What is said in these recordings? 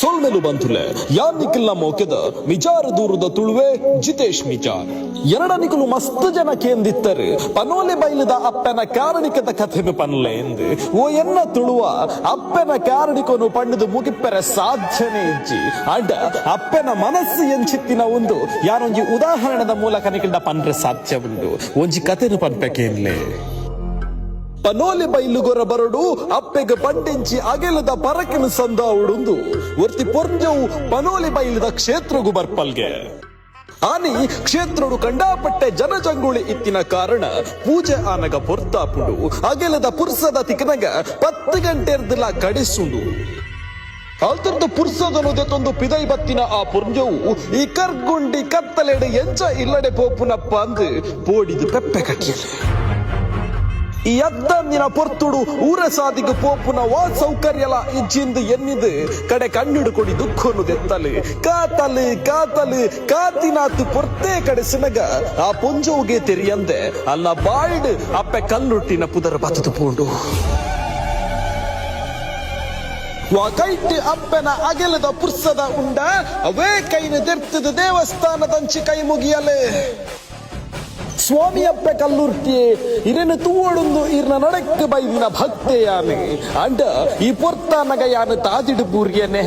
ಸೋಲ್ಮೆಲು ಬಂತುಲೆ ಯಾನಿಕ್ಲ ಮೋಕೆದ ಮಿಜಾರ್ ದೂರದ ತುಳುವೆ ಜಿತೇಶ್ ಮಿಜಾರ್ ಎರಡನಿಕಲು ಮಸ್ತ್ ಜನ ಕೇಂದಿತ್ತರು ಪನೋಲೆ ಬೈಲದ ಅಪ್ಪನ ಕಾರಣಿಕದ ಕಥೆನು ಪನ್ಲೆ ಎಂದು ಓ ಎನ್ನ ತುಳುವ ಅಪ್ಪನ ಕಾರಣಿಕನು ಪಂಡದು ಮುಗಿಪ್ಪರೆ ಸಾಧ್ಯನೇ ಇಜ್ಜಿ ಅಡ್ಡ ಅಪ್ಪನ ಮನಸ್ಸು ಎಂಚಿತ್ತಿನ ಒಂದು ಯಾರೊಂಜಿ ಉದಾಹರಣದ ಮೂಲಕ ನಿಕಲ್ಡ ಪನ್ರೆ ಸಾಧ್ಯ ಉಂಡು ಒಂಜಿ ಕಥೆನು ಪನ್ಪೆಕೇನ್ಲೆ ಪನೋಲಿ ಬೈಲುಗೊರ ಬರಡು ಅಪ್ಪೆಗೆ ಬಂಡಿಂಚಿ ಅಗೆಲದ ಪರಕಿನ ಸಂದ ಉಡುಂದು ಒರ್ತಿ ಪೊರ್ಂಜವು ಪನೋಲಿ ಬೈಲದ ಕ್ಷೇತ್ರಗೂ ಬರ್ಪಲ್ಗೆ ಆನಿ ಕ್ಷೇತ್ರಡು ಕಂಡಾಪಟ್ಟೆ ಜನಜಂಗುಳಿ ಇತ್ತಿನ ಕಾರಣ ಪೂಜೆ ಆನಗ ಪೊರ್ತಾಪುಡು ಅಗೆಲದ ಪುರ್ಸದ ತಿಕ್ಕನಗ 10 ಗಂಟೆರ್ದಿಲ್ಲ ಕಡಿಸುಂಡು ಅಲ್ತರ್ದು ಪುರ್ಸದನು ದೆತ್ತೊಂದು ಪಿದೈ ಬತ್ತಿನ ಆ ಪುರ್ಂಜವು ಈ ಕರ್ಗುಂಡಿ ಕತ್ತಲೆಡೆ ಎಂಚ ಇಲ್ಲಡೆ ಪೋಪುನಪ್ಪ ಅಂದು ಪೋಡಿದು ಪೆಪ್ಪೆ ಕಟ್ಟಿಯಲೆ ಈ ಅದ್ದಂದಿನ ಪೊರ್ತುಡು ಊರ ಸಾದಿಗೆ ಪೋಪುನ ವಾ ಸೌಕರ್ಯಲ ಇಜ್ಜಿಂದು ಎನ್ನಿದು ಕಡೆ ಕಣ್ಣಿಡು ಕೊಡಿ ದುಃಖನು ದೆತ್ತಲು ಕಾತಲು ಕಾತಿನಾತು ಪೊರ್ತೇ ಕಡೆ ಸಿನಗ ಆ ಪೊಂಜೋಗೆ ತೆರಿಯಂದೆ ಅಲ್ಲ ಬಾಯ್ಡ್ ಅಪ್ಪೆ ಕಲ್ಲುಟ್ಟಿನ ಪುದರ ಬತದು ಪೋಂಡು ಕೈಟಿ ಅಪ್ಪನ ಅಗೆಲದ ಪುರ್ಸದ ಉಂಡ ಅವೇ ಕೈನ ತೆರ್ತದ ದೇವಸ್ಥಾನದಂಚಿ ಕೈ ಮುಗಿಯಲೆ ಸ್ವಾಮಿ ಅಪ್ಪ ಕಲ್ಲುರ್ತಿಯೇ ಇರೇನು ತೂವೊಡುಂದು ಇರ್ನ ನಡಕ್ಕೆ ಬೈದಿನ ಭಕ್ತೆಯಾನೆ ಅಂಡ ಈ ಪೊರ್ತಾನಗ ಯಾನು ತಾದಿಡು ಬೂರ್ಯನೆ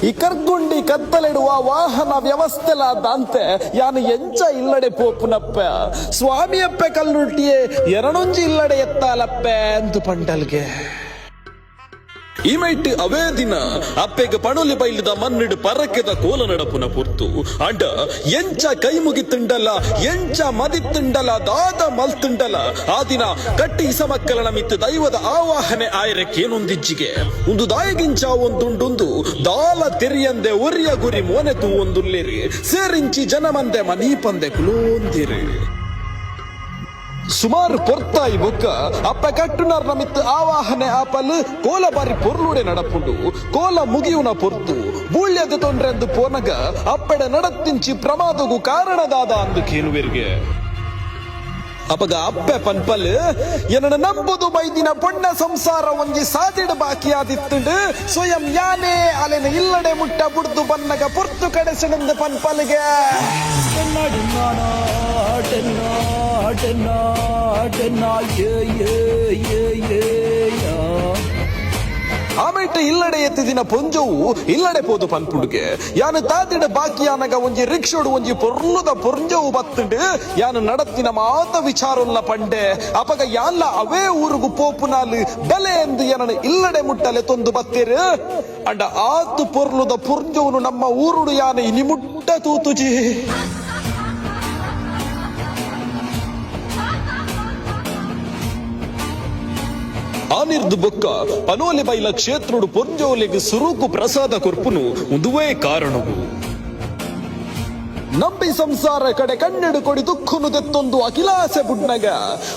ಈ ಕರ್ಗುಂಡಿ ಕತ್ತಲೆಡುವ ವಾಹನ ವ್ಯವಸ್ಥೆಲಾದಂತೆ ಯಾನು ಎಂಚ ಇಲ್ಲಡೆ ಪೋಪುನಪ್ಪ ಸ್ವಾಮಿ ಅಪ್ಪ ಕಲ್ಲುರ್ಟಿಯೇ ಎರಡೊಂಜಿ ಇಲ್ಲಡೆ ಎತ್ತಾಲಪ್ಪ ಅಂದು ಪಂಡಲ್ಗೆ ಈ ಮೈಟ್ ಅವೇ ದಿನ ಅಪ್ಪೆಗೆ ಪಣೊಲಿ ಬೈಲಿದ ಮನ್ನಿಡು ಪರಕೆದ ಕೋಲ ನಡಪುನ ಪುರ್ತು ಅಂಡ ಎಂಚ ಕೈ ಮುಗಿತುಂಡಲ ಎಂಚ ಮದಿತ್ತುಂಡಲ ದಾದ ಮಲ್ತುಂಡಲ ಆ ದಿನ ಕಟ್ಟಿ ಇಸಮಕ್ಕಲನ ಮಿತ್ತು ದೈವದ ಆವಾಹನೆ ಆಯರಕ್ಕೇನೊಂದಿಜ್ಜಿಗೆ ಒಂದು ದಾಯಗಿಂಚ ಒಂದುಂಡುಂದು ದಾಲ ತೆರಿಯಂದೆ ಒರಿಯ ಗುರಿ ಮೋನೆತು ಒಂದುಲ್ಲೇರಿ ಸೇರಿಂಚಿ ಜನಮಂದೆ ಮನೀಪಂದೆ ಕುಲೋಂದಿರಿ ಸುಮಾರು ಪೊರ್ತಾಯಿ ಬೊಕ್ಕ ಅಪ್ಪ ಕಟ್ಟುನರ್ ನಮಿತ್ ಆವಾಹನೆ ಆಪಲ್ ಕೋಲ ಬಾರಿ ಪೊರ್ಲುಡೆ ನಡಪುಂಡು ಕೋಲ ಮುಗಿಯುನ ಪೊರ್ತು ಬೂಳ್ಯದ ತೊಂದ್ರೆ ಅಂದು ಪೋನಗ ಅಪ್ಪಡೆ ನಡತ್ತಿಂಚಿ ಪ್ರಮಾದಗೂ ಕಾರಣದಾದ ಅಂದು ಕೇಳುವಿರ್ಗೆ ಅಪಗ ಅಪ್ಪೆ ಪನ್ಪಲ್ ಎನ್ನ ನಂಬುದು ಬೈದಿನ ಪೊಣ್ಣ ಸಂಸಾರ ಒಂಜಿ ಸಾದಿಡ ಬಾಕಿ ಆದಿತ್ತುಂಡು ಸ್ವಯಂ ಯಾನೇ ಅಲೆನ ಇಲ್ಲಡೆ ಮುಟ್ಟ ಬುಡ್ದು ಬನ್ನಗ ಪೊರ್ತು ಕಡೆಸೆಣಂದು ಪನ್ಪಲ್ಗೆ ಆಮೇಲೆ ಇಲ್ಲಡೆ ಎತ್ತಿದಿನ ಪೊಂಜವು ಇಲ್ಲಡೆ ಪೋದು ಪನ್ಪುಡುಗೆ ಯಾನು ತಾದಿಡ ಬಾಕಿ ಆನಗ ಒಂಜಿ ರಿಕ್ಷೋಡು ಒಂಜಿ ಪೊರ್ಲುದ ಪೊಂಜವು ಬತ್ತುಂಡು ಯಾನು ನಡತ್ತಿನ ಮಾತ ವಿಚಾರಲ್ಲ ಪಂಡೆ ಅಪಗ ಯಾನ್ಲ ಅವೇ ಊರುಗು ಪೋಪುನಾಲು ಬಲೆ ಎಂದು ಏನನು ಇಲ್ಲಡೆ ಮುಟ್ಟಲೆ ತೊಂದು ಬತ್ತೇರು ಅಂಡ ಆತು ಪೊರ್ಲುದ ಪೊಂಜವುನು ನಮ್ಮ ಊರುಡು ಯಾನು ಇನಿ ಮುಟ್ಟ ತೂತುಜಿ ಆನಿರ್ದು ಬೊಕ್ಕ ಪನೋಲಿ ಬೈಲ ಕ್ಷೇತ್ರುಡು ಪೊಂಜೋಲೆಗೆ ಸುರೂಕು ಪ್ರಸಾದ ಕೊರ್ಪುನು ಒಂದುವೇ ಕಾರಣವು ನಂಬಿ ಸಂಸಾರ ಕಡೆ ಕಣ್ಣಿಡು ಕೊಡಿ ದುಃಖನು ದೆತ್ತೊಂದು ಅಖಿಲಾಸೆ ಬುಡ್ನಗ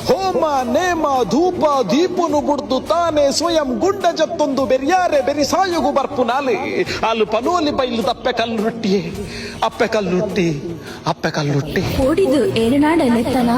ಹೋಮ ನೇಮ ಧೂಪ ದೀಪನು ಬುಡ್ದು ತಾನೇ ಸ್ವಯಂ ಗುಂಡ ಜತ್ತೊಂದು ಬೆರಿಯಾರೆ ಬೆರಿ ಸಾಯುಗು ಬರ್ಪು ನಾಲೆ ಅಲ್ಲಿ ಪನೋಲಿ ಬೈಲು ಅಪ್ಪೆ ಕಲ್ಲುಟ್ಟಿ ಓಡಿದು ಏರನಾಡಲೆತ್ತನ